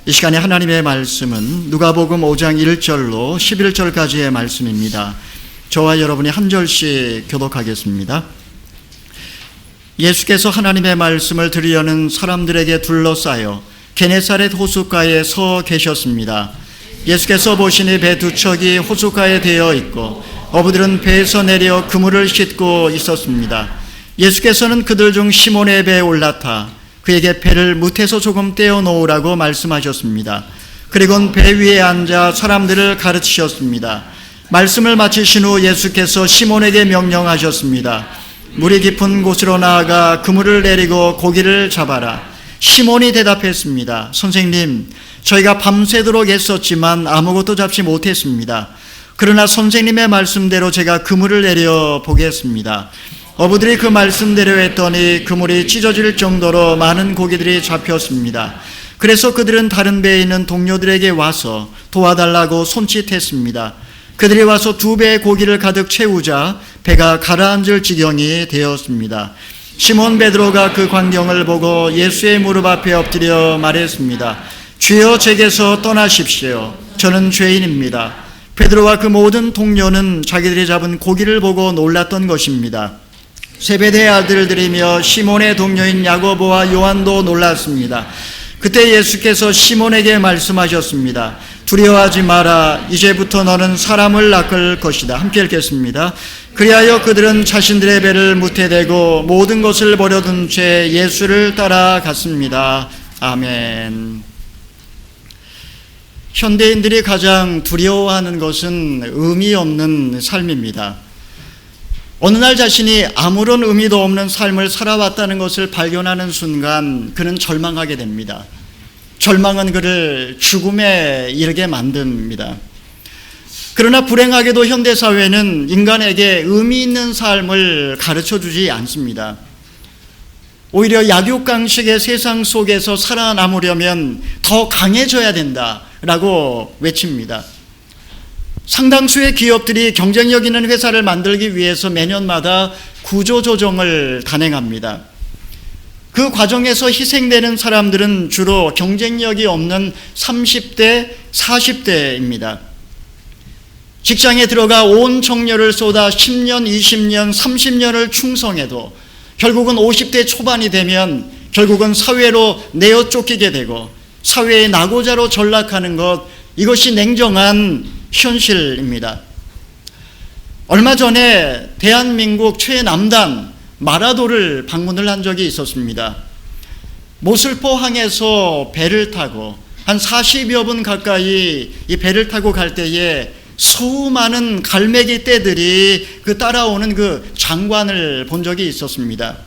이 시간에 하나님의 말씀은 누가복음 5장 1절로 11절까지의 말씀입니다. 저와 여러분이 한 절씩 교독하겠습니다. 예수께서 하나님의 말씀을 들으려는 사람들에게 둘러싸여 게네사렛 호숫가에 서 계셨습니다. 예수께서 보시니 배 두 척이 호숫가에 대어 있고 어부들은 배에서 내려 그물을 싣고 있었습니다. 예수께서는 그들 중 시몬의 배에 올라타 그에게 배를 무태서 조금 떼어 놓으라고 말씀하셨습니다. 그리고는 배 위에 앉아 사람들을 가르치셨습니다. 말씀을 마치신 후 예수께서 시몬에게 명령하셨습니다. 물이 깊은 곳으로 나아가 그물을 내리고 고기를 잡아라. 시몬이 대답했습니다. 선생님, 저희가 밤새도록 애썼지만 아무것도 잡지 못했습니다. 그러나 선생님의 말씀대로 제가 그물을 내려 보겠습니다. 어부들이 그 말씀대로 했더니 그물이 찢어질 정도로 많은 고기들이 잡혔습니다. 그래서 그들은 다른 배에 있는 동료들에게 와서 도와달라고 손짓했습니다. 그들이 와서 두 배의 고기를 가득 채우자 배가 가라앉을 지경이 되었습니다. 시몬 베드로가 그 광경을 보고 예수의 무릎 앞에 엎드려 말했습니다. 주여, 제게서 떠나십시오. 저는 죄인입니다. 베드로와 그 모든 동료는 자기들이 잡은 고기를 보고 놀랐던 것입니다. 세베대의 아들들이며 시몬의 동료인 야고보와 요한도 놀랐습니다. 그때 예수께서 시몬에게 말씀하셨습니다. 두려워하지 마라. 이제부터 너는 사람을 낚을 것이다. 함께 읽겠습니다. 그리하여 그들은 자신들의 배를 무태대고 모든 것을 버려둔 채 예수를 따라갔습니다. 아멘. 현대인들이 가장 두려워하는 것은 의미 없는 삶입니다. 어느 날 자신이 아무런 의미도 없는 삶을 살아왔다는 것을 발견하는 순간 그는 절망하게 됩니다. 절망은 그를 죽음에 이르게 만듭니다. 그러나 불행하게도 현대사회는 인간에게 의미 있는 삶을 가르쳐주지 않습니다. 오히려 약육강식의 세상 속에서 살아남으려면 더 강해져야 된다라고 외칩니다. 상당수의 기업들이 경쟁력 있는 회사를 만들기 위해서 매년마다 구조조정을 단행합니다. 그 과정에서 희생되는 사람들은 주로 경쟁력이 없는 30대, 40대입니다. 직장에 들어가 온 정열을 쏟아 10년, 20년, 30년을 충성해도 결국은 50대 초반이 되면 결국은 사회로 내어 쫓기게 되고 사회의 낙오자로 전락하는 것, 이것이 냉정한 현실입니다. 얼마 전에 대한민국 최남단 마라도를 방문을 한 적이 있었습니다. 모슬포항에서 배를 타고 한 40여 분 가까이 이 배를 타고 갈 때에 수많은 갈매기 떼들이 그 따라오는 그 장관을 본 적이 있었습니다.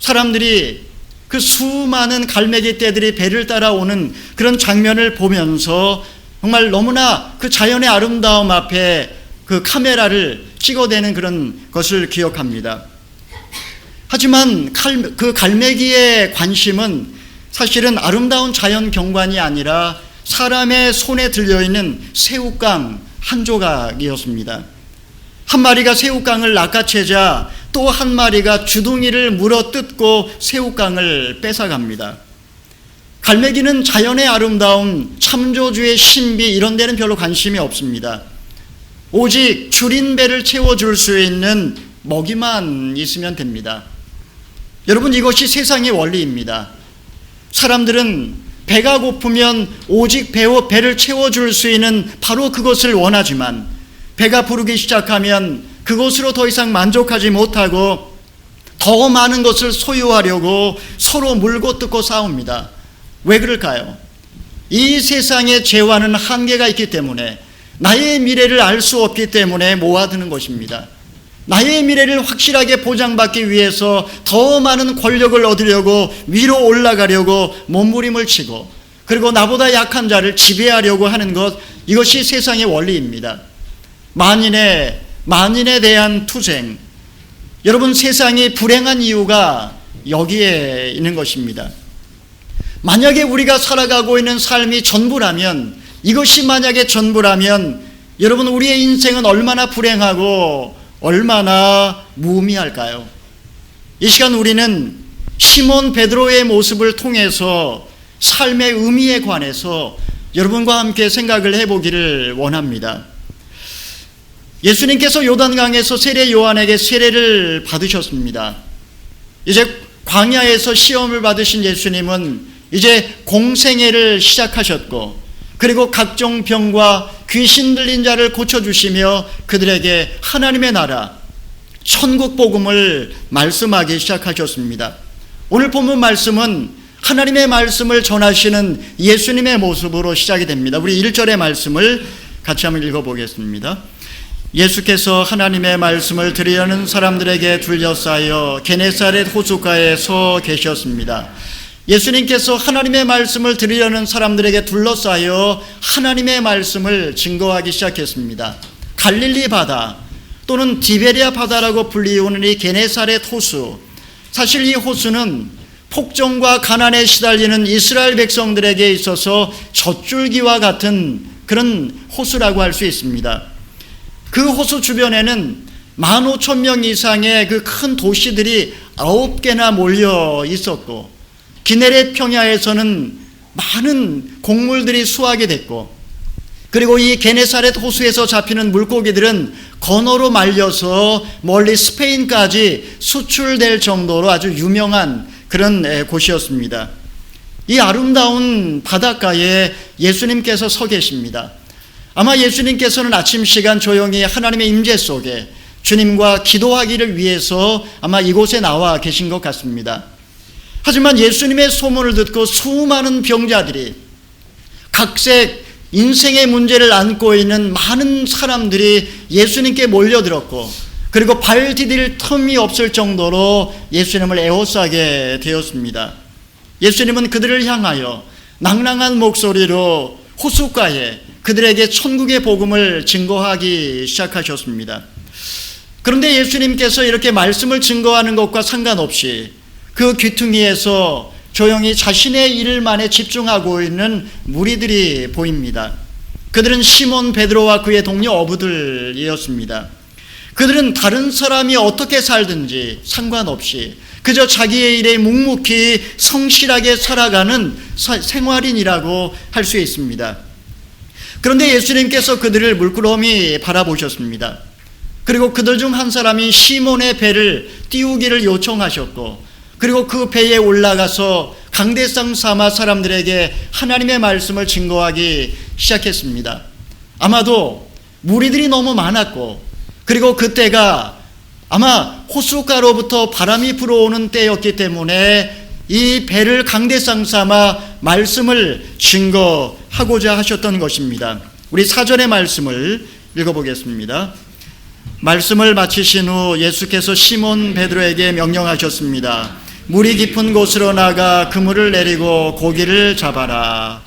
사람들이 그 수많은 갈매기 떼들이 배를 따라오는 그런 장면을 보면서 정말 너무나 그 자연의 아름다움 앞에 그 카메라를 찍어대는 그런 것을 기억합니다. 하지만 그 갈매기의 관심은 사실은 아름다운 자연 경관이 아니라 사람의 손에 들려있는 새우깡 한 조각이었습니다. 한 마리가 새우깡을 낚아채자 또 한 마리가 주둥이를 물어뜯고 새우깡을 뺏어갑니다. 갈매기는 자연의 아름다움, 창조주의 신비 이런 데는 별로 관심이 없습니다. 오직 줄인 배를 채워줄 수 있는 먹이만 있으면 됩니다. 여러분, 이것이 세상의 원리입니다. 사람들은 배가 고프면 오직 배를 채워줄 수 있는 바로 그것을 원하지만 배가 부르기 시작하면 그것으로 더 이상 만족하지 못하고 더 많은 것을 소유하려고 서로 물고 뜯고 싸웁니다. 왜 그럴까요? 이 세상의 재화는 한계가 있기 때문에, 나의 미래를 알 수 없기 때문에 모아두는 것입니다. 나의 미래를 확실하게 보장받기 위해서 더 많은 권력을 얻으려고 위로 올라가려고 몸부림을 치고, 그리고 나보다 약한 자를 지배하려고 하는 것, 이것이 세상의 원리입니다. 만인에 대한 투쟁. 여러분, 세상이 불행한 이유가 여기에 있는 것입니다. 만약에 우리가 살아가고 있는 삶이 전부라면, 이것이 만약에 전부라면 여러분, 우리의 인생은 얼마나 불행하고 얼마나 무의미할까요? 이 시간 우리는 시몬 베드로의 모습을 통해서 삶의 의미에 관해서 여러분과 함께 생각을 해보기를 원합니다. 예수님께서 요단강에서 세례 요한에게 세례를 받으셨습니다. 이제 광야에서 시험을 받으신 예수님은 이제 공생애를 시작하셨고, 그리고 각종 병과 귀신 들린 자를 고쳐주시며 그들에게 하나님의 나라, 천국 복음을 말씀하기 시작하셨습니다. 오늘 본문 말씀은 하나님의 말씀을 전하시는 예수님의 모습으로 시작이 됩니다. 우리 1절의 말씀을 같이 한번 읽어보겠습니다. 예수께서 하나님의 말씀을 들으려는 사람들에게 둘러싸여 게네사렛 호숫가에 서 계셨습니다. 예수님께서 하나님의 말씀을 들으려는 사람들에게 둘러싸여 하나님의 말씀을 증거하기 시작했습니다. 갈릴리 바다 또는 디베리아 바다라고 불리우는 이 게네사렛 호수, 사실 이 호수는 폭정과 가난에 시달리는 이스라엘 백성들에게 있어서 젖줄기와 같은 그런 호수라고 할 수 있습니다. 그 호수 주변에는 15,000명 이상의 그 큰 도시들이 9개나 몰려 있었고, 기네렛 평야에서는 많은 곡물들이 수확이 됐고, 그리고 이 게네사렛 호수에서 잡히는 물고기들은 건어로 말려서 멀리 스페인까지 수출될 정도로 아주 유명한 그런 곳이었습니다. 이 아름다운 바닷가에 예수님께서 서 계십니다. 아마 예수님께서는 아침 시간 조용히 하나님의 임재 속에 주님과 기도하기를 위해서 아마 이곳에 나와 계신 것 같습니다. 하지만 예수님의 소문을 듣고 수많은 병자들이, 각색 인생의 문제를 안고 있는 많은 사람들이 예수님께 몰려들었고, 그리고 발 디딜 틈이 없을 정도로 예수님을 에워싸게 되었습니다. 예수님은 그들을 향하여 낭랑한 목소리로 호숫가에 그들에게 천국의 복음을 증거하기 시작하셨습니다. 그런데 예수님께서 이렇게 말씀을 증거하는 것과 상관없이 그 귀퉁이에서 조용히 자신의 일만에 집중하고 있는 무리들이 보입니다. 그들은 시몬 베드로와 그의 동료 어부들이었습니다. 그들은 다른 사람이 어떻게 살든지 상관없이 그저 자기의 일에 묵묵히 성실하게 살아가는 생활인이라고 할 수 있습니다. 그런데 예수님께서 그들을 물끄러미 바라보셨습니다. 그리고 그들 중 한 사람이 시몬의 배를 띄우기를 요청하셨고, 그리고 그 배에 올라가서 강대상 삼아 사람들에게 하나님의 말씀을 증거하기 시작했습니다. 아마도 무리들이 너무 많았고, 그리고 그때가 아마 호숫가로부터 바람이 불어오는 때였기 때문에 이 배를 강대상 삼아 말씀을 증거하고자 하셨던 것입니다. 우리 4절의 말씀을 읽어보겠습니다. 말씀을 마치신 후 예수께서 시몬 베드로에게 명령하셨습니다. 물이 깊은 곳으로 나가 그물을 내리고 고기를 잡아라.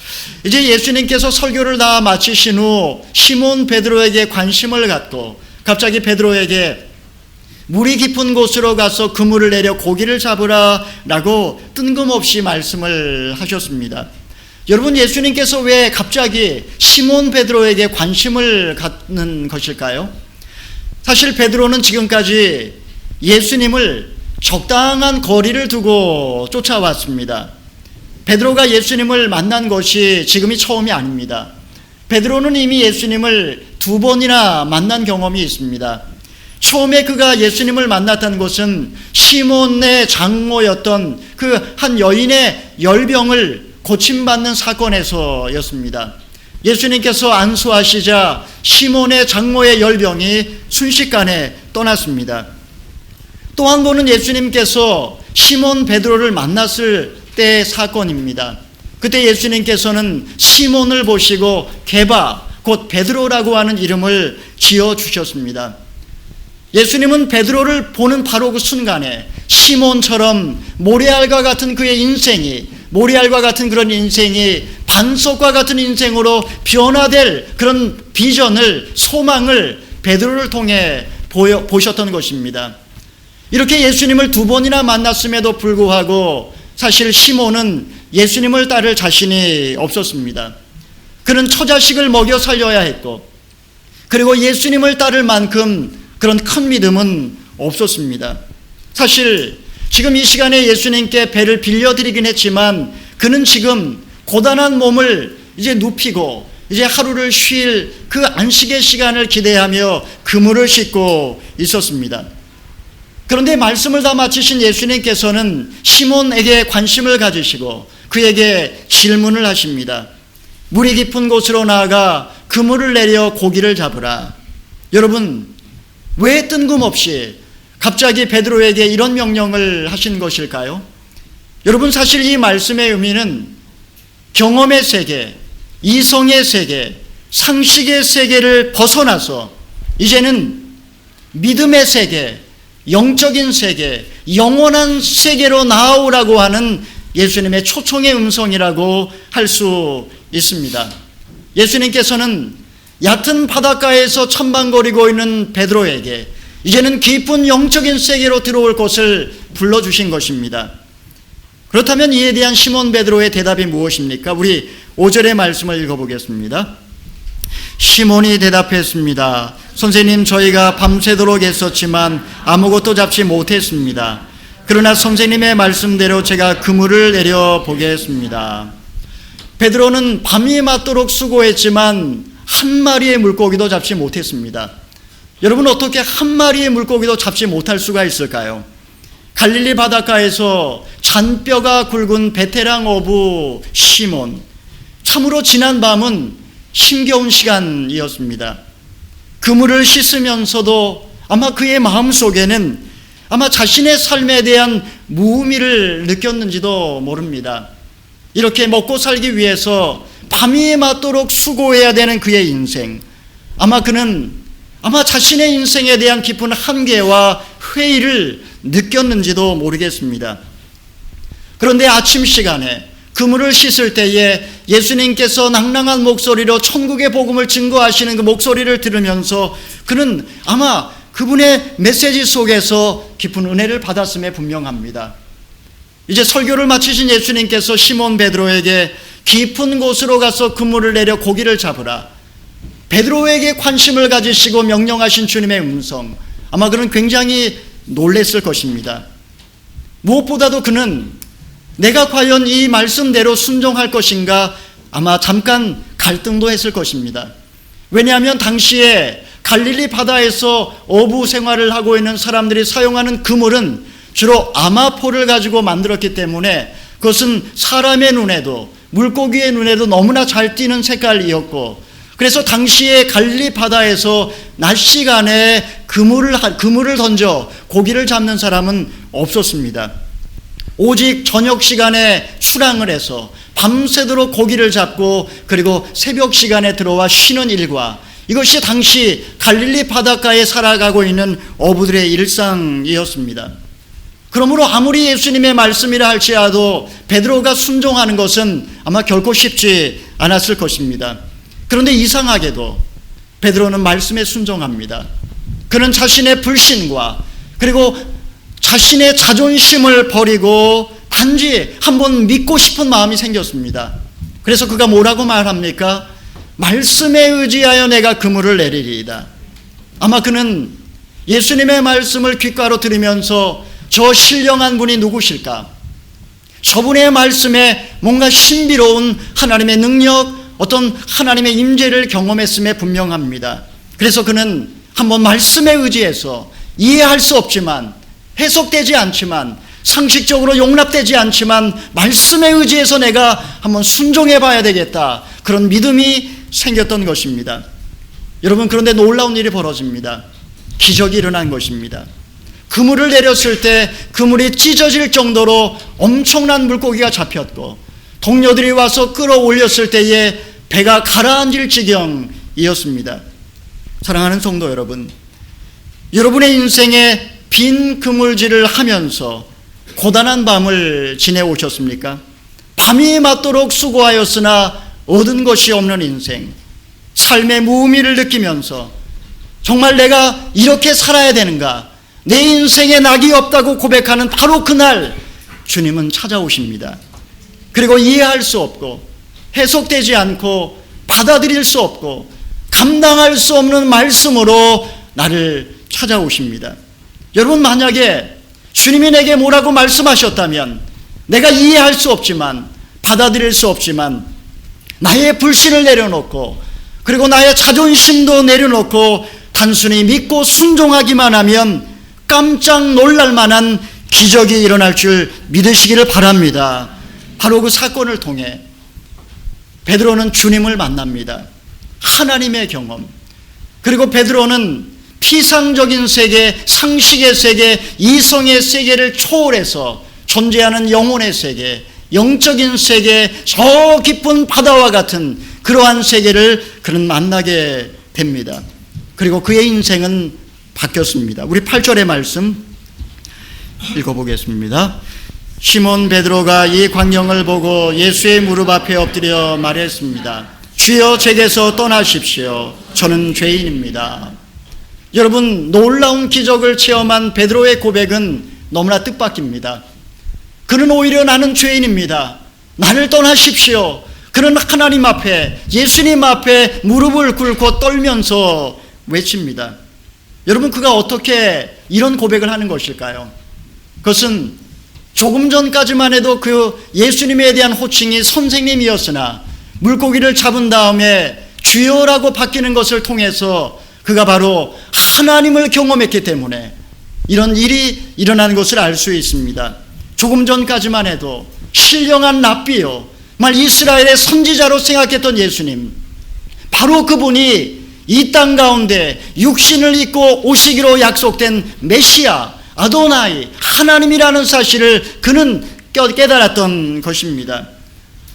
이제 예수님께서 설교를 다 마치신 후 시몬 베드로에게 관심을 갖고 갑자기 베드로에게 물이 깊은 곳으로 가서 그물을 내려 고기를 잡으라 라고 뜬금없이 말씀을 하셨습니다. 여러분, 예수님께서 왜 갑자기 시몬 베드로에게 관심을 갖는 것일까요? 사실 베드로는 지금까지 예수님을 적당한 거리를 두고 쫓아왔습니다. 베드로가 예수님을 만난 것이 지금이 처음이 아닙니다. 베드로는 이미 예수님을 2번이나 만난 경험이 있습니다. 처음에 그가 예수님을 만났던 곳은 시몬의 장모였던 그 한 여인의 열병을 고침받는 사건에서였습니다. 예수님께서 안수하시자 시몬의 장모의 열병이 순식간에 떠났습니다. 또 한 번은 예수님께서 시몬 베드로를 만났을 때의 사건입니다. 그때 예수님께서는 시몬을 보시고 게바, 곧 베드로라고 하는 이름을 지어주셨습니다. 예수님은 베드로를 보는 바로 그 순간에 시몬처럼 모래알과 같은 그의 인생이, 모래알과 같은 그런 인생이 반석과 같은 인생으로 변화될 그런 비전을, 소망을 베드로를 통해 보셨던 것입니다. 이렇게 예수님을 2번이나 만났음에도 불구하고 사실 시몬은 예수님을 따를 자신이 없었습니다. 그는 처자식을 먹여 살려야 했고, 그리고 예수님을 따를 만큼 그런 큰 믿음은 없었습니다. 사실 지금 이 시간에 예수님께 배를 빌려드리긴 했지만 그는 지금 고단한 몸을 이제 눕히고 이제 하루를 쉴 그 안식의 시간을 기대하며 그물을 싣고 있었습니다. 그런데 말씀을 다 마치신 예수님께서는 시몬에게 관심을 가지시고 그에게 질문을 하십니다. 물이 깊은 곳으로 나아가 그물을 내려 고기를 잡으라. 여러분, 왜 뜬금없이 갑자기 베드로에게 이런 명령을 하신 것일까요? 여러분, 사실 이 말씀의 의미는 경험의 세계, 이성의 세계, 상식의 세계를 벗어나서 이제는 믿음의 세계, 영적인 세계, 영원한 세계로 나아오라고 하는 예수님의 초청의 음성이라고 할 수 있습니다. 예수님께서는 얕은 바닷가에서 천방거리고 있는 베드로에게 이제는 깊은 영적인 세계로 들어올 것을 불러주신 것입니다. 그렇다면 이에 대한 시몬 베드로의 대답이 무엇입니까? 우리 5절의 말씀을 읽어보겠습니다. 시몬이 대답했습니다. 선생님, 저희가 밤새도록 애썼지만 아무것도 잡지 못했습니다. 그러나 선생님의 말씀대로 제가 그물을 내려보겠습니다. 베드로는 밤이 맞도록 수고했지만 한 마리의 물고기도 잡지 못했습니다. 여러분, 어떻게 한 마리의 물고기도 잡지 못할 수가 있을까요? 갈릴리 바닷가에서 잔뼈가 굵은 베테랑 어부 시몬, 참으로 지난 밤은 힘겨운 시간이었습니다. 그물을 씻으면서도 아마 그의 마음속에는 아마 자신의 삶에 대한 무의미를 느꼈는지도 모릅니다. 이렇게 먹고 살기 위해서 밤이 맞도록 수고해야 되는 그의 인생, 그는 자신의 인생에 대한 깊은 한계와 회의를 느꼈는지도 모르겠습니다. 그런데 아침 시간에 그물을 씻을 때에 예수님께서 낭랑한 목소리로 천국의 복음을 증거하시는 그 목소리를 들으면서 그는 아마 그분의 메시지 속에서 깊은 은혜를 받았음에 분명합니다. 이제 설교를 마치신 예수님께서 시몬 베드로에게 깊은 곳으로 가서 그물을 내려 고기를 잡으라. 베드로에게 관심을 가지시고 명령하신 주님의 음성, 그는 굉장히 놀랬을 것입니다. 무엇보다도 그는 내가 과연 이 말씀대로 순종할 것인가 잠깐 갈등도 했을 것입니다. 왜냐하면 당시에 갈릴리 바다에서 어부 생활을 하고 있는 사람들이 사용하는 그물은 주로 아마포를 가지고 만들었기 때문에 그것은 사람의 눈에도 물고기의 눈에도 너무나 잘 띄는 색깔이었고, 그래서 당시에 갈릴리 바다에서 낮 시간에 그물을 던져 고기를 잡는 사람은 없었습니다. 오직 저녁 시간에 출항을 해서 밤새도록 고기를 잡고 그리고 새벽 시간에 들어와 쉬는 일과, 이것이 당시 갈릴리 바닷가에 살아가고 있는 어부들의 일상이었습니다. 그러므로 아무리 예수님의 말씀이라 할지라도 베드로가 순종하는 것은 결코 쉽지 않았을 것입니다. 그런데 이상하게도 베드로는 말씀에 순종합니다. 그는 자신의 불신과 그리고 자신의 자존심을 버리고 단지 한번 믿고 싶은 마음이 생겼습니다. 그래서 그가 뭐라고 말합니까? 말씀에 의지하여 내가 그물을 내리리이다. 그는 예수님의 말씀을 귓가로 들으면서 저 신령한 분이 누구실까? 저분의 말씀에 뭔가 신비로운 하나님의 능력, 어떤 하나님의 임재를 경험했음에 분명합니다. 그래서 그는 한번 말씀에 의지해서 이해할 수 없지만, 해석되지 않지만, 상식적으로 용납되지 않지만 말씀에 의지해서 내가 한번 순종해 봐야 되겠다, 그런 믿음이 생겼던 것입니다. 여러분, 그런데 놀라운 일이 벌어집니다. 기적이 일어난 것입니다. 그물을 내렸을 때 그물이 찢어질 정도로 엄청난 물고기가 잡혔고, 동료들이 와서 끌어올렸을 때에 배가 가라앉을 지경이었습니다. 사랑하는 성도 여러분, 여러분의 인생에 빈 그물질을 하면서 고단한 밤을 지내오셨습니까? 밤이 맞도록 수고하였으나 얻은 것이 없는 인생, 삶의 무의미를 느끼면서 정말 내가 이렇게 살아야 되는가, 내 인생에 낙이 없다고 고백하는 바로 그날 주님은 찾아오십니다. 그리고 이해할 수 없고 해석되지 않고 받아들일 수 없고 감당할 수 없는 말씀으로 나를 찾아오십니다. 여러분, 만약에 주님이 내게 뭐라고 말씀하셨다면 내가 이해할 수 없지만 받아들일 수 없지만 나의 불신을 내려놓고 그리고 나의 자존심도 내려놓고 단순히 믿고 순종하기만 하면 깜짝 놀랄 만한 기적이 일어날 줄 믿으시기를 바랍니다. 바로 그 사건을 통해 베드로는 주님을 만납니다. 하나님의 경험. 그리고 베드로는 피상적인 세계, 상식의 세계, 이성의 세계를 초월해서 존재하는 영혼의 세계, 영적인 세계, 저 깊은 바다와 같은 그러한 세계를 그는 만나게 됩니다. 그리고 그의 인생은 바뀌었습니다. 우리 8절의 말씀 읽어보겠습니다. 시몬 베드로가 이 광경을 보고 예수의 무릎 앞에 엎드려 말했습니다. 주여, 제게서 떠나십시오. 저는 죄인입니다. 여러분, 놀라운 기적을 체험한 베드로의 고백은 너무나 뜻밖입니다. 그는 오히려 나는 죄인입니다. 나를 떠나십시오. 그는 하나님 앞에, 예수님 앞에 무릎을 꿇고 떨면서 외칩니다. 여러분, 그가 어떻게 이런 고백을 하는 것일까요? 그것은 조금 전까지만 해도 그 예수님에 대한 호칭이 선생님이었으나 물고기를 잡은 다음에 주여라고 바뀌는 것을 통해서 그가 바로 하나님을 경험했기 때문에 이런 일이 일어나는 것을 알 수 있습니다. 조금 전까지만 해도 신령한 랍비요, 말 이스라엘의 선지자로 생각했던 예수님, 바로 그분이 이 땅 가운데 육신을 입고 오시기로 약속된 메시아, 아도나이, 하나님이라는 사실을 그는 깨달았던 것입니다.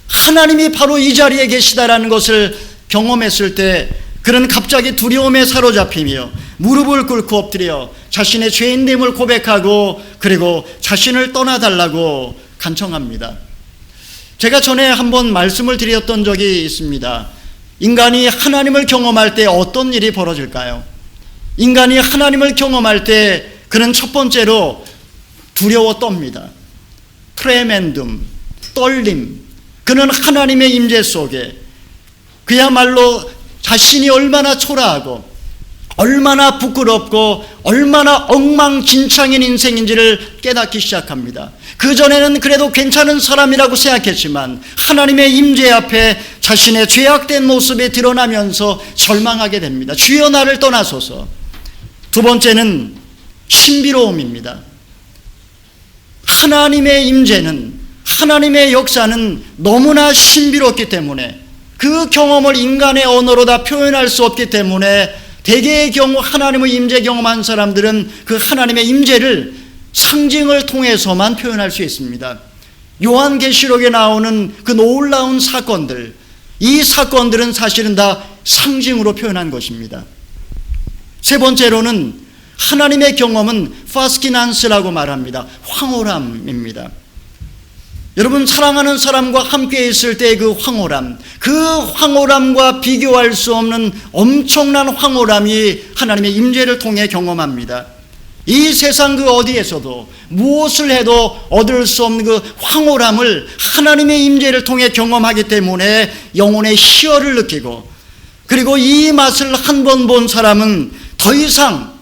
하나님이 바로 이 자리에 계시다라는 것을 경험했을 때 그는 갑자기 두려움에 사로잡히며 무릎을 꿇고 엎드려 자신의 죄인됨을 고백하고 그리고 자신을 떠나달라고 간청합니다. 제가 전에 한번 말씀을 드렸던 적이 있습니다. 인간이 하나님을 경험할 때 어떤 일이 벌어질까요? 인간이 하나님을 경험할 때 그는 첫 번째로 두려워 떱니다. 트레멘둠, 떨림. 그는 하나님의 임재 속에 그야말로 자신이 얼마나 초라하고 얼마나 부끄럽고 얼마나 엉망진창인 인생인지를 깨닫기 시작합니다. 그전에는 그래도 괜찮은 사람이라고 생각했지만 하나님의 임재 앞에 자신의 죄악된 모습이 드러나면서 절망하게 됩니다. 주여, 나를 떠나소서. 두 번째는 신비로움입니다. 하나님의 임재는, 하나님의 역사는 너무나 신비롭기 때문에 그 경험을 인간의 언어로 다 표현할 수 없기 때문에 대개의 경우 하나님의 임재 경험한 사람들은 그 하나님의 임재를 상징을 통해서만 표현할 수 있습니다. 요한계시록에 나오는 그 놀라운 사건들, 이 사건들은 사실은 다 상징으로 표현한 것입니다. 세 번째로는 하나님의 경험은 파스키난스라고 말합니다. 황홀함입니다. 여러분, 사랑하는 사람과 함께 있을 때의 그 황홀함, 그 황홀함과 비교할 수 없는 엄청난 황홀함이 하나님의 임재를 통해 경험합니다. 이 세상 그 어디에서도 무엇을 해도 얻을 수 없는 그 황홀함을 하나님의 임재를 통해 경험하기 때문에 영혼의 희열을 느끼고, 그리고 이 맛을 한 번 본 사람은 더 이상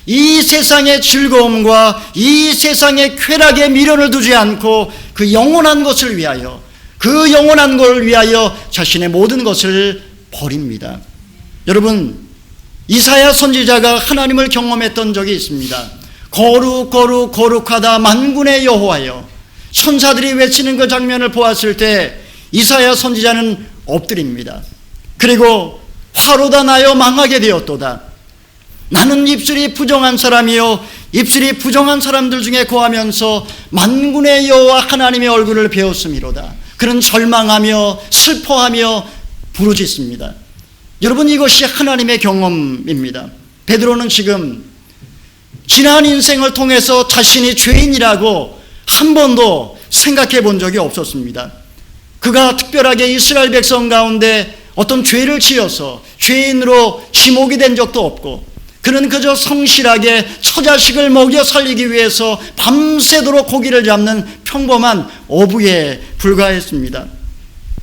이 세상의 즐거움과 이 세상의 쾌락에 미련을 두지 않고 그 영원한 것을 위하여, 그 영원한 걸 위하여 자신의 모든 것을 버립니다. 여러분, 이사야 선지자가 하나님을 경험했던 적이 있습니다. 거룩 거룩 거룩하다 만군의 여호와여. 천사들이 외치는 그 장면을 보았을 때 이사야 선지자는 엎드립니다. 그리고 화로다 나여 망하게 되었도다. 나는 입술이 부정한 사람이요 입술이 부정한 사람들 중에 거하면서 만군의 여호와 하나님의 얼굴을 배웠음이로다. 그는 절망하며 슬퍼하며 부르짖습니다. 여러분, 이것이 하나님의 경험입니다. 베드로는 지금 지난 인생을 통해서 자신이 죄인이라고 한 번도 생각해 본 적이 없었습니다. 그가 특별하게 이스라엘 백성 가운데 어떤 죄를 지어서 죄인으로 지목이 된 적도 없고, 그는 그저 성실하게 처자식을 먹여 살리기 위해서 밤새도록 고기를 잡는 평범한 어부에 불과했습니다.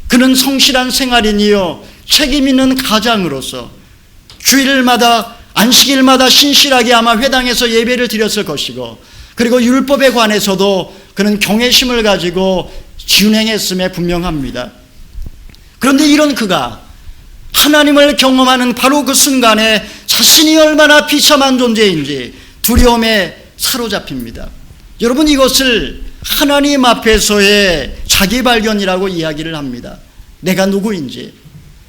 그는 성실한 생활인이요 책임 있는 가장으로서 주일마다 안식일마다 신실하게 아마 회당에서 예배를 드렸을 것이고, 그리고 율법에 관해서도 그는 경외심을 가지고 준행했음에 분명합니다. 그런데 이런 그가 하나님을 경험하는 바로 그 순간에 자신이 얼마나 비참한 존재인지 두려움에 사로잡힙니다. 여러분, 이것을 하나님 앞에서의 자기 발견이라고 이야기를 합니다. 내가 누구인지,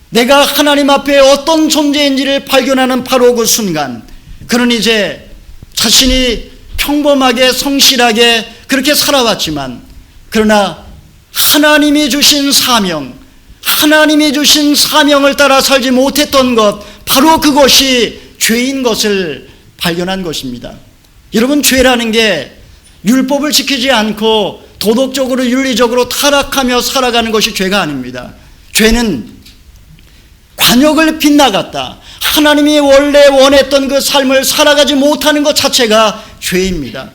내가 하나님 앞에 어떤 존재인지를 발견하는 바로 그 순간, 그는 이제 자신이 평범하게 성실하게 그렇게 살아왔지만, 그러나 하나님이 주신 사명, 하나님이 주신 사명을 따라 살지 못했던 것, 바로 그것이 죄인 것을 발견한 것입니다. 여러분, 죄라는 게 율법을 지키지 않고 도덕적으로 윤리적으로 타락하며 살아가는 것이 죄가 아닙니다. 죄는 관역을 빗나갔다, 하나님이 원래 원했던 그 삶을 살아가지 못하는 것 자체가 죄입니다.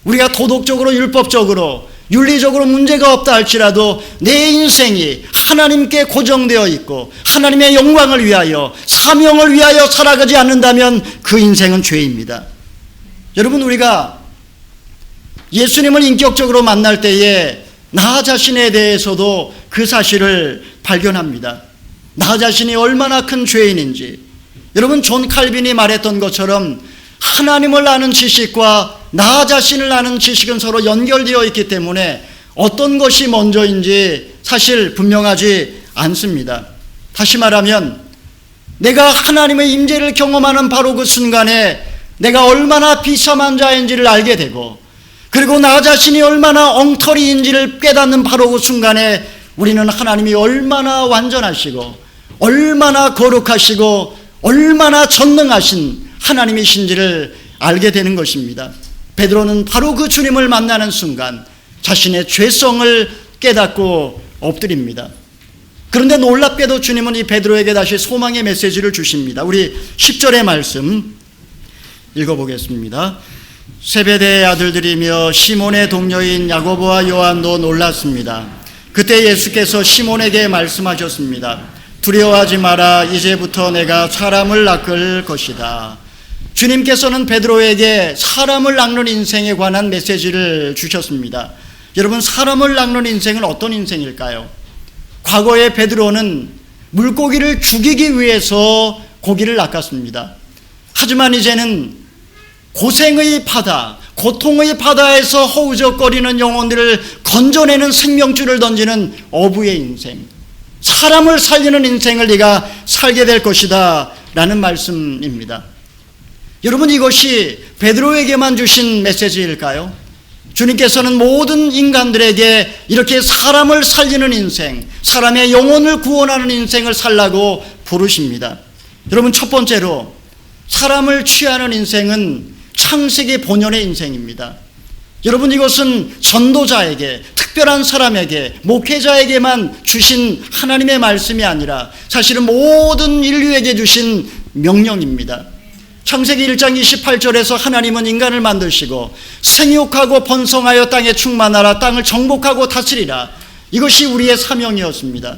우리가 도덕적으로 율법적으로 윤리적으로 문제가 없다 할지라도 내 인생이 하나님께 고정되어 있고 하나님의 영광을 위하여 사명을 위하여 살아가지 않는다면 그 인생은 죄입니다. 여러분, 우리가 예수님을 인격적으로 만날 때에 나 자신에 대해서도 그 사실을 발견합니다. 나 자신이 얼마나 큰 죄인인지. 여러분, 존 칼빈이 말했던 것처럼 하나님을 아는 지식과 나 자신을 아는 지식은 서로 연결되어 있기 때문에 어떤 것이 먼저인지 사실 분명하지 않습니다. 다시 말하면 내가 하나님의 임재를 경험하는 바로 그 순간에 내가 얼마나 비참한 자인지를 알게 되고, 그리고 나 자신이 얼마나 엉터리인지를 깨닫는 바로 그 순간에 우리는 하나님이 얼마나 완전하시고 얼마나 거룩하시고 얼마나 전능하신 하나님이신지를 알게 되는 것입니다. 베드로는 바로 그 주님을 만나는 순간 자신의 죄성을 깨닫고 엎드립니다. 그런데 놀랍게도 주님은 이 베드로에게 다시 소망의 메시지를 주십니다. 우리 10절의 말씀 읽어보겠습니다. 세베대의 아들들이며 시몬의 동료인 야고보와 요한도 놀랐습니다. 그때 예수께서 시몬에게 말씀하셨습니다. 두려워하지 마라. 이제부터 내가 사람을 낚을 것이다. 주님께서는 베드로에게 사람을 낚는 인생에 관한 메시지를 주셨습니다. 여러분, 사람을 낚는 인생은 어떤 인생일까요? 과거에 베드로는 물고기를 죽이기 위해서 고기를 낚았습니다. 하지만 이제는 고생의 바다, 고통의 바다에서 허우적거리는 영혼들을 건져내는 생명줄을 던지는 어부의 인생, 사람을 살리는 인생을 네가 살게 될 것이다 라는 말씀입니다. 여러분, 이것이 베드로에게만 주신 메시지일까요? 주님께서는 모든 인간들에게 이렇게 사람을 살리는 인생, 사람의 영혼을 구원하는 인생을 살라고 부르십니다. 여러분, 첫 번째로 사람을 취하는 인생은 창세기 본연의 인생입니다. 여러분, 이것은 전도자에게, 특별한 사람에게, 목회자에게만 주신 하나님의 말씀이 아니라 사실은 모든 인류에게 주신 명령입니다. 창세기 1장 28절에서 하나님은 인간을 만드시고 생육하고 번성하여 땅에 충만하라, 땅을 정복하고 다스리라. 이것이 우리의 사명이었습니다.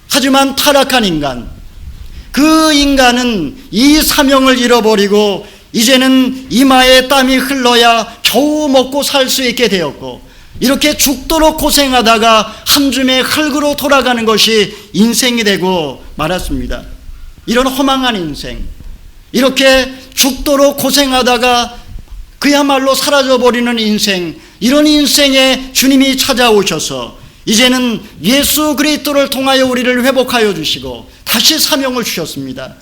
하지만 타락한 인간, 그 인간은 이 사명을 잃어버리고 이제는 이마에 땀이 흘러야 겨우 먹고 살 수 있게 되었고, 이렇게 죽도록 고생하다가 한 줌의 흙으로 돌아가는 것이 인생이 되고 말았습니다. 이런 허망한 인생, 이렇게 죽도록 고생하다가 그야말로 사라져버리는 인생, 이런 인생에 주님이 찾아오셔서 이제는 예수 그리스도를 통하여 우리를 회복하여 주시고 다시 사명을 주셨습니다.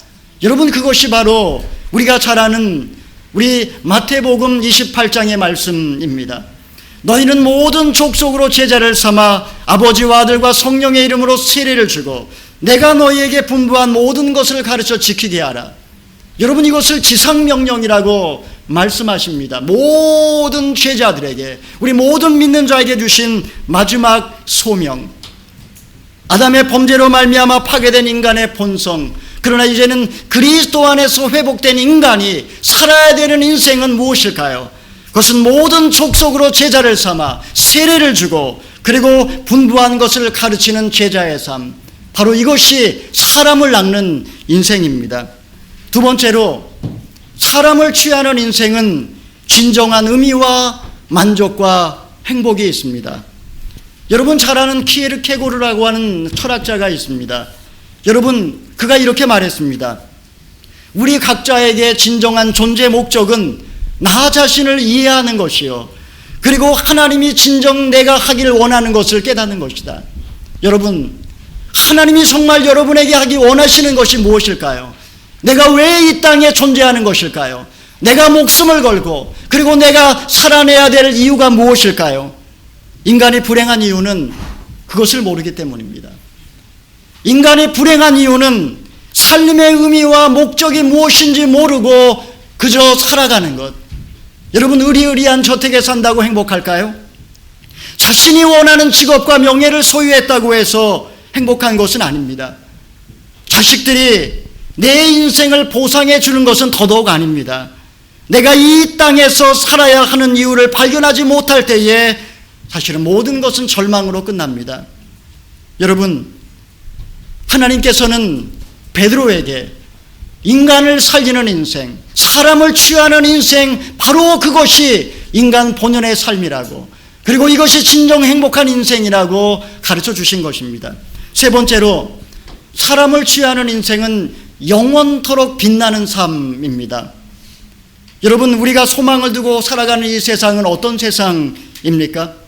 여러분, 그것이 바로 우리가 잘 아는 우리 마태복음 28장의 말씀입니다. 너희는 모든 족속으로 제자를 삼아 아버지와 아들과 성령의 이름으로 세례를 주고 내가 너희에게 분부한 모든 것을 가르쳐 지키게 하라. 여러분, 이것을 지상명령이라고 말씀하십니다. 모든 제자들에게, 우리 모든 믿는 자에게 주신 마지막 소명. 아담의 범죄로 말미암아 파괴된 인간의 본성, 그러나 이제는 그리스도 안에서 회복된 인간이 살아야 되는 인생은 무엇일까요? 그것은 모든 족속으로 제자를 삼아 세례를 주고 그리고 분부한 것을 가르치는 제자의 삶, 바로 이것이 사람을 낚는 인생입니다. 두 번째로 사람을 취하는 인생은 진정한 의미와 만족과 행복이 있습니다. 여러분 잘 아는 키에르케고르라고 하는 철학자가 있습니다. 여러분, 그가 이렇게 말했습니다. 우리 각자에게 진정한 존재 목적은 나 자신을 이해하는 것이요, 그리고 하나님이 진정 내가 하기를 원하는 것을 깨닫는 것이다. 여러분, 하나님이 정말 여러분에게 하기 원하시는 것이 무엇일까요? 내가 왜 이 땅에 존재하는 것일까요? 내가 목숨을 걸고 그리고 내가 살아내야 될 이유가 무엇일까요? 인간이 불행한 이유는 그것을 모르기 때문입니다. 인간이 불행한 이유는 삶의 의미와 목적이 무엇인지 모르고 그저 살아가는 것. 여러분, 의리의리한 저택에 산다고 행복할까요? 자신이 원하는 직업과 명예를 소유했다고 해서 행복한 것은 아닙니다. 자식들이 내 인생을 보상해 주는 것은 더더욱 아닙니다. 내가 이 땅에서 살아야 하는 이유를 발견하지 못할 때에 사실은 모든 것은 절망으로 끝납니다. 여러분, 하나님께서는 베드로에게 인간을 살리는 인생, 사람을 취하는 인생, 바로 그것이 인간 본연의 삶이라고, 그리고 이것이 진정 행복한 인생이라고 가르쳐 주신 것입니다. 세 번째로, 사람을 취하는 인생은 영원토록 빛나는 삶입니다. 여러분, 우리가 소망을 두고 살아가는 이 세상은 어떤 세상입니까?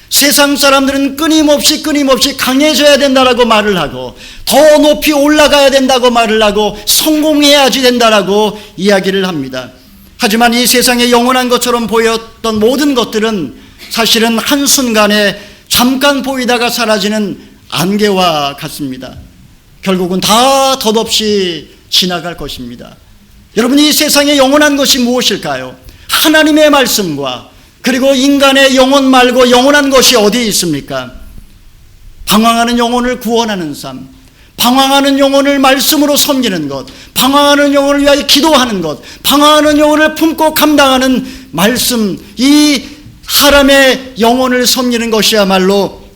세상 사람들은 끊임없이 강해져야 된다라고 말을 하고, 더 높이 올라가야 된다고 말을 하고, 성공해야지 된다라고 이야기를 합니다. 하지만 이 세상에 영원한 것처럼 보였던 모든 것들은 사실은 한순간에 잠깐 보이다가 사라지는 안개와 같습니다. 결국은 다 덧없이 지나갈 것입니다. 여러분, 이 세상에 영원한 것이 무엇일까요? 하나님의 말씀과 그리고 인간의 영혼 말고 영원한 것이 어디 있습니까? 방황하는 영혼을 구원하는 삶, 방황하는 영혼을 말씀으로 섬기는 것, 방황하는 영혼을 위하여 기도하는 것, 방황하는 영혼을 품고 감당하는 말씀, 이 사람의 영혼을 섬기는 것이야말로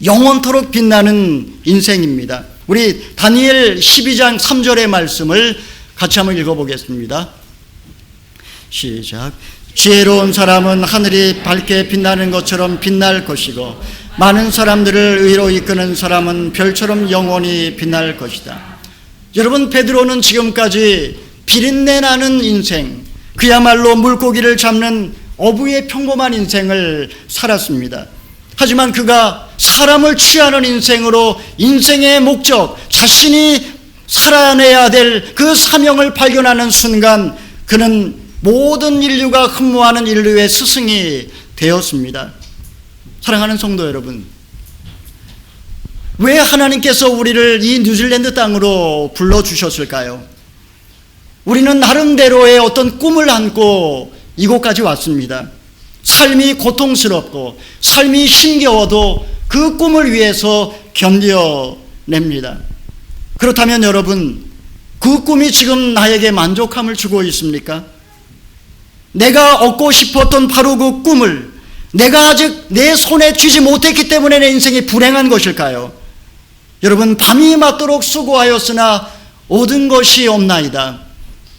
영원토록 빛나는 인생입니다. 우리 다니엘 12장 3절의 말씀을 같이 한번 읽어보겠습니다. 시작. 지혜로운 사람은 하늘이 밝게 빛나는 것처럼 빛날 것이고, 많은 사람들을 의로 이끄는 사람은 별처럼 영원히 빛날 것이다. 여러분, 베드로는 지금까지 비린내 나는 인생, 그야말로 물고기를 잡는 어부의 평범한 인생을 살았습니다. 하지만 그가 사람을 취하는 인생으로 인생의 목적, 자신이 살아내야 될 그 사명을 발견하는 순간 그는 모든 인류가 흠모하는 인류의 스승이 되었습니다. 사랑하는 성도 여러분, 왜 하나님께서 우리를 이 뉴질랜드 땅으로 불러주셨을까요? 우리는 나름대로의 어떤 꿈을 안고 이곳까지 왔습니다. 삶이 고통스럽고 삶이 힘겨워도 그 꿈을 위해서 견뎌냅니다. 그렇다면 여러분, 그 꿈이 지금 나에게 만족함을 주고 있습니까? 내가 얻고 싶었던 바로 그 꿈을 내가 아직 내 손에 쥐지 못했기 때문에 내 인생이 불행한 것일까요? 여러분, 밤이 맞도록 수고하였으나 얻은 것이 없나이다.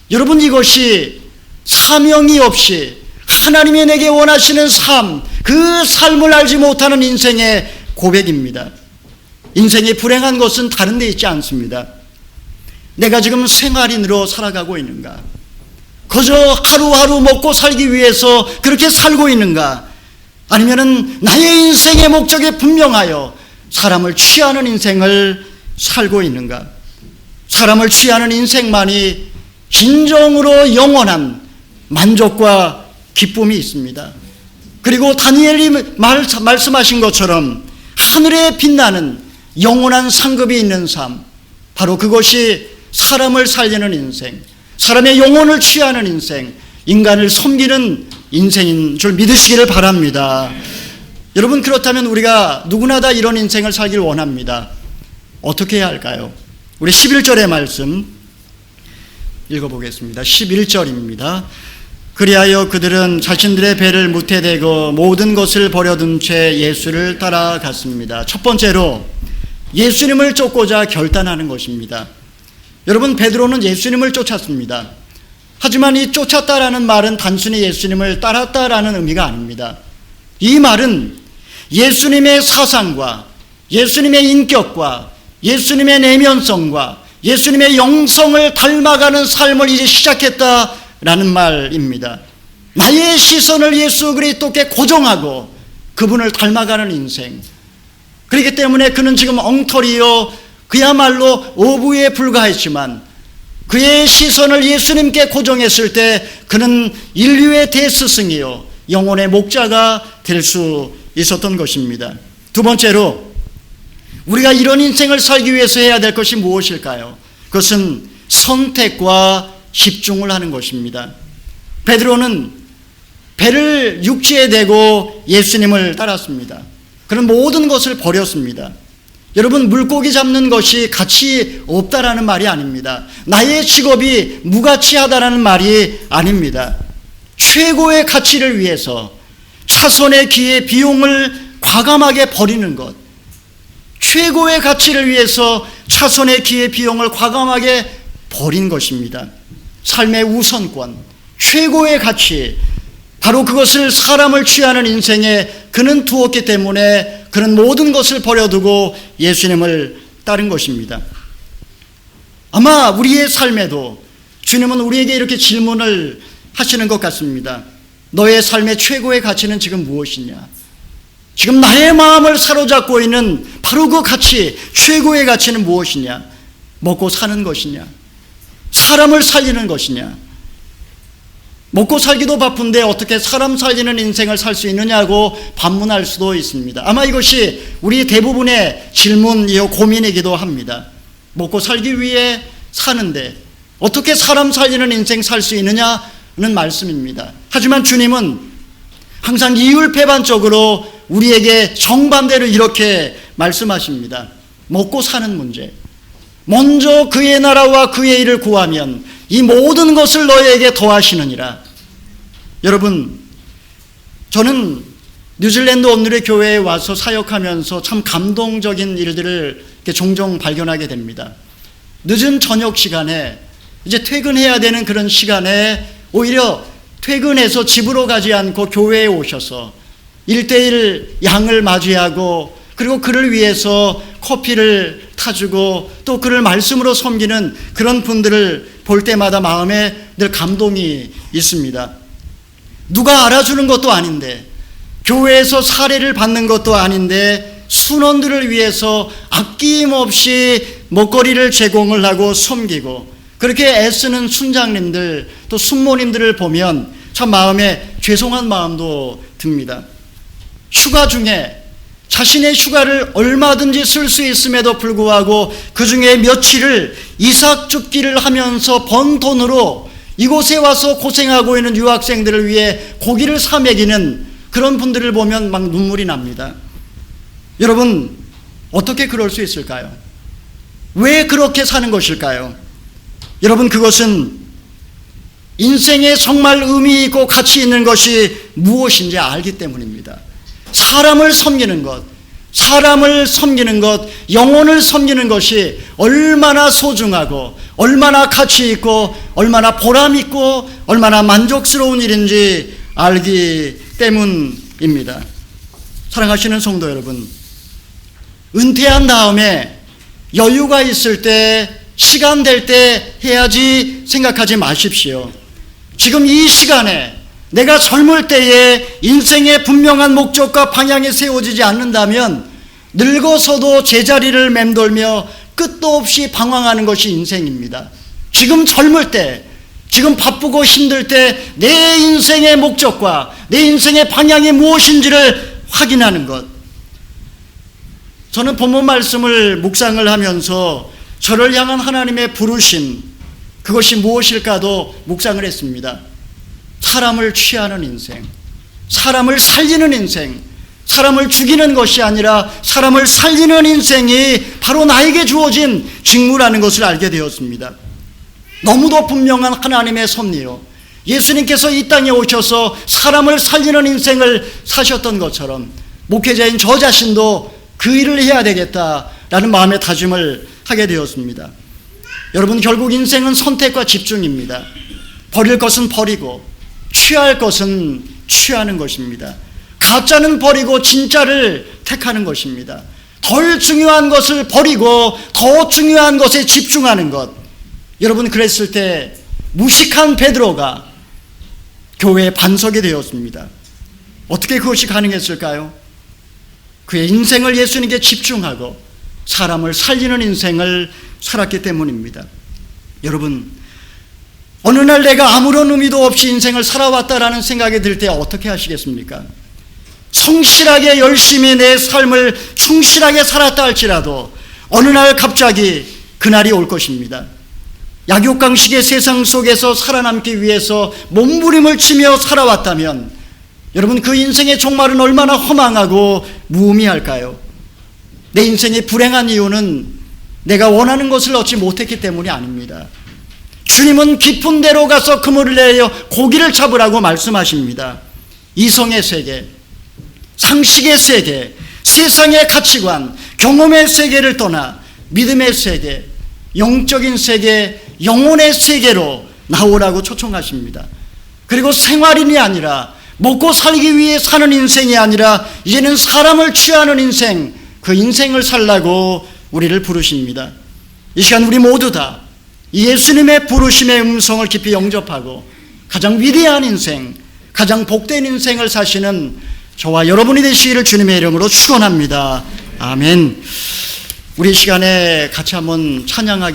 여러분, 이것이 사명이 없이 하나님이 내게 원하시는 삶, 그 삶을 알지 못하는 인생의 고백입니다. 인생이 불행한 것은 다른 데 있지 않습니다. 내가 지금 생활인으로 살아가고 있는가? 그저 하루하루 먹고 살기 위해서 그렇게 살고 있는가? 아니면은 나의 인생의 목적에 분명하여 사람을 취하는 인생을 살고 있는가? 사람을 취하는 인생만이 진정으로 영원한 만족과 기쁨이 있습니다. 그리고 다니엘이 말씀하신 것처럼 하늘에 빛나는 영원한 상급이 있는 삶, 바로 그것이 사람을 살리는 인생, 사람의 영혼을 취하는 인생, 인간을 섬기는 인생인 줄 믿으시기를 바랍니다. 여러분, 그렇다면 우리가 누구나 다 이런 인생을 살길 원합니다. 어떻게 해야 할까요? 우리 11절의 말씀 읽어보겠습니다. 11절입니다. 그리하여 그들은 자신들의 배를 무태대고 모든 것을 버려둔 채 예수를 따라갔습니다. 첫 번째로 예수님을 쫓고자 결단하는 것입니다. 여러분, 베드로는 예수님을 쫓았습니다. 하지만 이 쫓았다라는 말은 단순히 예수님을 따랐다라는 의미가 아닙니다. 이 말은 예수님의 사상과 예수님의 인격과 예수님의 내면성과 예수님의 영성을 닮아가는 삶을 이제 시작했다라는 말입니다. 나의 시선을 예수 그리스도께 고정하고 그분을 닮아가는 인생. 그렇기 때문에 그는 지금 엉터리요 그야말로 오부에 불과했지만 그의 시선을 예수님께 고정했을 때 그는 인류의 대스승이요 영혼의 목자가 될 수 있었던 것입니다. 두 번째로 우리가 이런 인생을 살기 위해서 해야 될 것이 무엇일까요? 그것은 선택과 집중을 하는 것입니다. 베드로는 배를 육지에 대고 예수님을 따랐습니다. 그는 모든 것을 버렸습니다. 여러분, 물고기 잡는 것이 가치 없다라는 말이 아닙니다. 나의 직업이 무가치하다라는 말이 아닙니다. 최고의 가치를 위해서 차선의 기회 비용을 과감하게 버리는 것, 최고의 가치를 위해서 차선의 기회 비용을 과감하게 버린 것입니다. 삶의 우선권, 최고의 가치, 바로 그것을 사람을 취하는 인생에 그는 두었기 때문에 그는 모든 것을 버려두고 예수님을 따른 것입니다. 아마 우리의 삶에도 주님은 우리에게 이렇게 질문을 하시는 것 같습니다. 너의 삶의 최고의 가치는 지금 무엇이냐? 지금 나의 마음을 사로잡고 있는 바로 그 가치, 최고의 가치는 무엇이냐? 먹고 사는 것이냐? 사람을 살리는 것이냐? 먹고 살기도 바쁜데 어떻게 사람 살리는 인생을 살 수 있느냐고 반문할 수도 있습니다. 아마 이것이 우리 대부분의 질문이요 고민이기도 합니다. 먹고 살기 위해 사는데 어떻게 사람 살리는 인생 살 수 있느냐는 말씀입니다. 하지만 주님은 항상 이율배반적으로 우리에게 정반대로 이렇게 말씀하십니다. 먹고 사는 문제, 먼저 그의 나라와 그의 일을 구하면 이 모든 것을 너에게 더하시느니라. 여러분, 저는 뉴질랜드 온누리 교회에 와서 사역하면서 참 감동적인 일들을 종종 발견하게 됩니다. 늦은 저녁 시간에 이제 퇴근해야 되는 그런 시간에 오히려 퇴근해서 집으로 가지 않고 교회에 오셔서 1:1 양을 맞이하고 그리고 그를 위해서 커피를 타주고 또 그를 말씀으로 섬기는 그런 분들을 볼 때마다 마음에 늘 감동이 있습니다. 누가 알아주는 것도 아닌데 교회에서 사례를 받는 것도 아닌데 순원들을 위해서 아낌없이 먹거리를 제공을 하고 섬기고 그렇게 애쓰는 순장님들 또 숙모님들을 보면 참 마음에 죄송한 마음도 듭니다. 휴가 중에 자신의 휴가를 얼마든지 쓸 수 있음에도 불구하고 그 중에 며칠을 이삭 줍기를 하면서 번 돈으로 이곳에 와서 고생하고 있는 유학생들을 위해 고기를 사 먹이는 그런 분들을 보면 막 눈물이 납니다. 여러분, 어떻게 그럴 수 있을까요? 왜 그렇게 사는 것일까요? 여러분, 그것은 인생에 정말 의미 있고 가치 있는 것이 무엇인지 알기 때문입니다. 사람을 섬기는 것, 영혼을 섬기는 것이 얼마나 소중하고 얼마나 가치 있고 얼마나 보람 있고 얼마나 만족스러운 일인지 알기 때문입니다. 사랑하시는 성도 여러분, 은퇴한 다음에 여유가 있을 때, 시간 될 때 해야지 생각하지 마십시오. 지금 이 시간에 내가 젊을 때에 인생의 분명한 목적과 방향이 세워지지 않는다면 늙어서도 제자리를 맴돌며 끝도 없이 방황하는 것이 인생입니다. 지금 젊을 때, 지금 바쁘고 힘들 때 내 인생의 목적과 내 인생의 방향이 무엇인지를 확인하는 것. 저는 본문 말씀을 묵상을 하면서 저를 향한 하나님의 부르심, 그것이 무엇일까도 묵상을 했습니다. 사람을 취하는 인생, 사람을 살리는 인생, 사람을 죽이는 것이 아니라 사람을 살리는 인생이 바로 나에게 주어진 직무라는 것을 알게 되었습니다. 너무도 분명한 하나님의 섭리요, 예수님께서 이 땅에 오셔서 사람을 살리는 인생을 사셨던 것처럼 목회자인 저 자신도 그 일을 해야 되겠다라는 마음의 다짐을 하게 되었습니다. 여러분, 결국 인생은 선택과 집중입니다. 버릴 것은 버리고 취할 것은 취하는 것입니다. 가짜는 버리고 진짜를 택하는 것입니다. 덜 중요한 것을 버리고 더 중요한 것에 집중하는 것. 여러분, 그랬을 때 무식한 베드로가 교회의 반석이 되었습니다. 어떻게 그것이 가능했을까요? 그의 인생을 예수님께 집중하고 사람을 살리는 인생을 살았기 때문입니다. 여러분, 어느 날 내가 아무런 의미도 없이 인생을 살아왔다라는 생각이 들 때 어떻게 하시겠습니까? 성실하게 열심히 내 삶을 충실하게 살았다 할지라도 어느 날 갑자기 그날이 올 것입니다. 약육강식의 세상 속에서 살아남기 위해서 몸부림을 치며 살아왔다면 여러분, 그 인생의 종말은 얼마나 허망하고 무의미할까요? 내 인생이 불행한 이유는 내가 원하는 것을 얻지 못했기 때문이 아닙니다. 주님은 깊은 데로 가서 그물을 내어 고기를 잡으라고 말씀하십니다. 이성의 세계, 상식의 세계, 세상의 가치관, 경험의 세계를 떠나 믿음의 세계, 영적인 세계, 영혼의 세계로 나오라고 초청하십니다. 그리고 생활인이 아니라 먹고 살기 위해 사는 인생이 아니라 이제는 사람을 취하는 인생, 그 인생을 살라고 우리를 부르십니다. 이 시간 우리 모두 다 예수님의 부르심의 음성을 깊이 영접하고 가장 위대한 인생, 가장 복된 인생을 사시는 저와 여러분이 되시기를 주님의 이름으로 축원합니다. 아멘. 우리 시간에 같이 한번 찬양하기